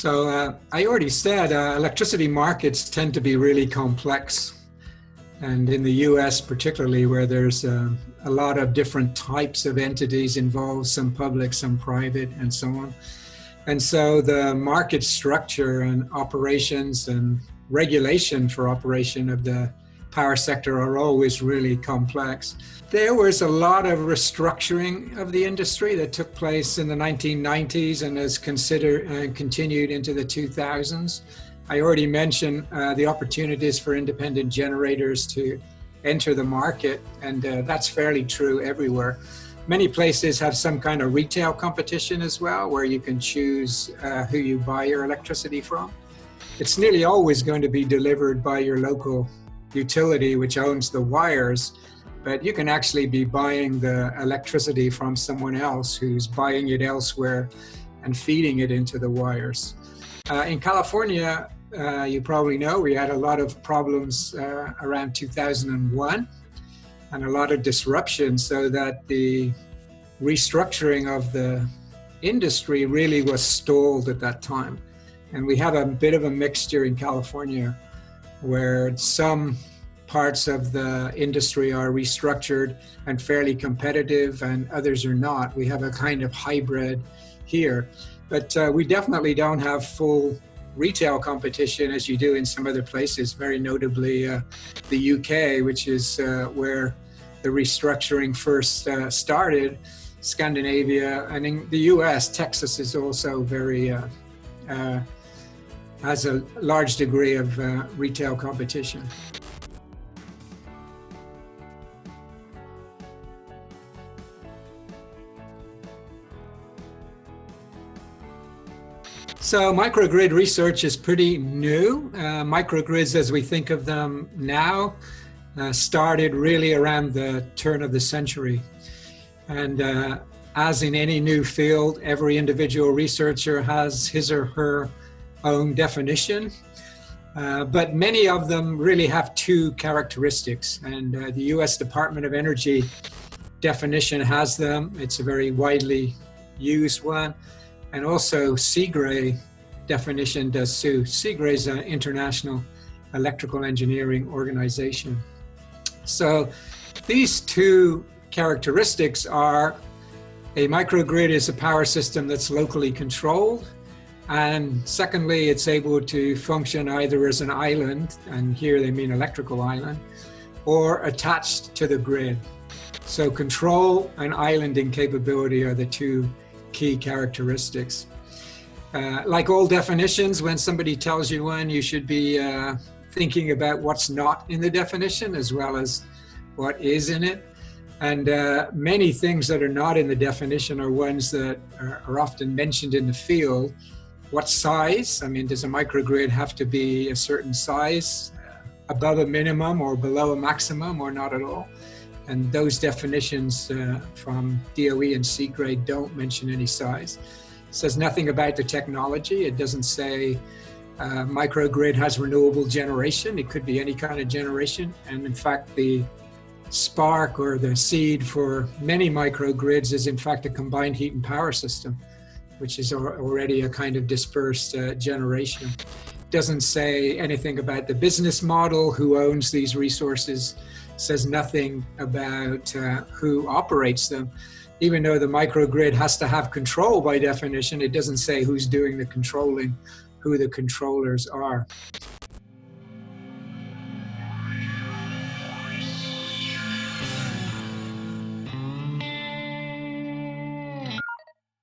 I already said electricity markets tend to be really complex. And in the US particularly, where there's a lot of different types of entities involved, some public, some private, and so on. And so the market structure and operations and regulation for operation of the power sector are always really complex. There was a lot of restructuring of the industry that took place in the 1990s and has continued into the 2000s. I already mentioned the opportunities for independent generators to enter the market, and that's fairly true everywhere. Many places have some kind of retail competition as well, where you can choose who you buy your electricity from. It's nearly always going to be delivered by your local utility, which owns the wires, but you can actually be buying the electricity from someone else who's buying it elsewhere and feeding it into the wires. In California, you probably know we had a lot of problems around 2001 and a lot of disruption, so that the restructuring of the industry really was stalled at that time. And we have a bit of a mixture in California where some parts of the industry are restructured and fairly competitive and others are not. We have a kind of hybrid here, but we definitely don't have full retail competition as you do in some other places, very notably the UK, which is where the restructuring first started, Scandinavia, and in the US, Texas is also very, has a large degree of retail competition. So microgrid research is pretty new. Microgrids, as we think of them now, started really around the turn of the century. And as in any new field, every individual researcher has his or her own definition. But many of them really have two characteristics. And the US Department of Energy definition has them. It's a very widely used one. And also CGRE definition does too. CGRE is an international electrical engineering organization. So these two characteristics are: a microgrid is a power system that's locally controlled, and secondly, it's able to function either as an island, and here they mean electrical island, or attached to the grid. So control and islanding capability are the two key characteristics. Like all definitions, when somebody tells you one, you should be thinking about what's not in the definition as well as what is in it. And many things that are not in the definition are ones that are often mentioned in the field. What size? I mean, does a microgrid have to be a certain size, above a minimum or below a maximum, or not at all? And those definitions from DOE and CGRE don't mention any size. It says nothing about the technology. It doesn't say microgrid has renewable generation. It could be any kind of generation. And in fact, the spark or the seed for many microgrids is in fact a combined heat and power system, which is already a kind of dispersed generation. It doesn't say anything about the business model, who owns these resources. Says nothing about who operates them. Even though the microgrid has to have control by definition, it doesn't say who's doing the controlling, who the controllers are.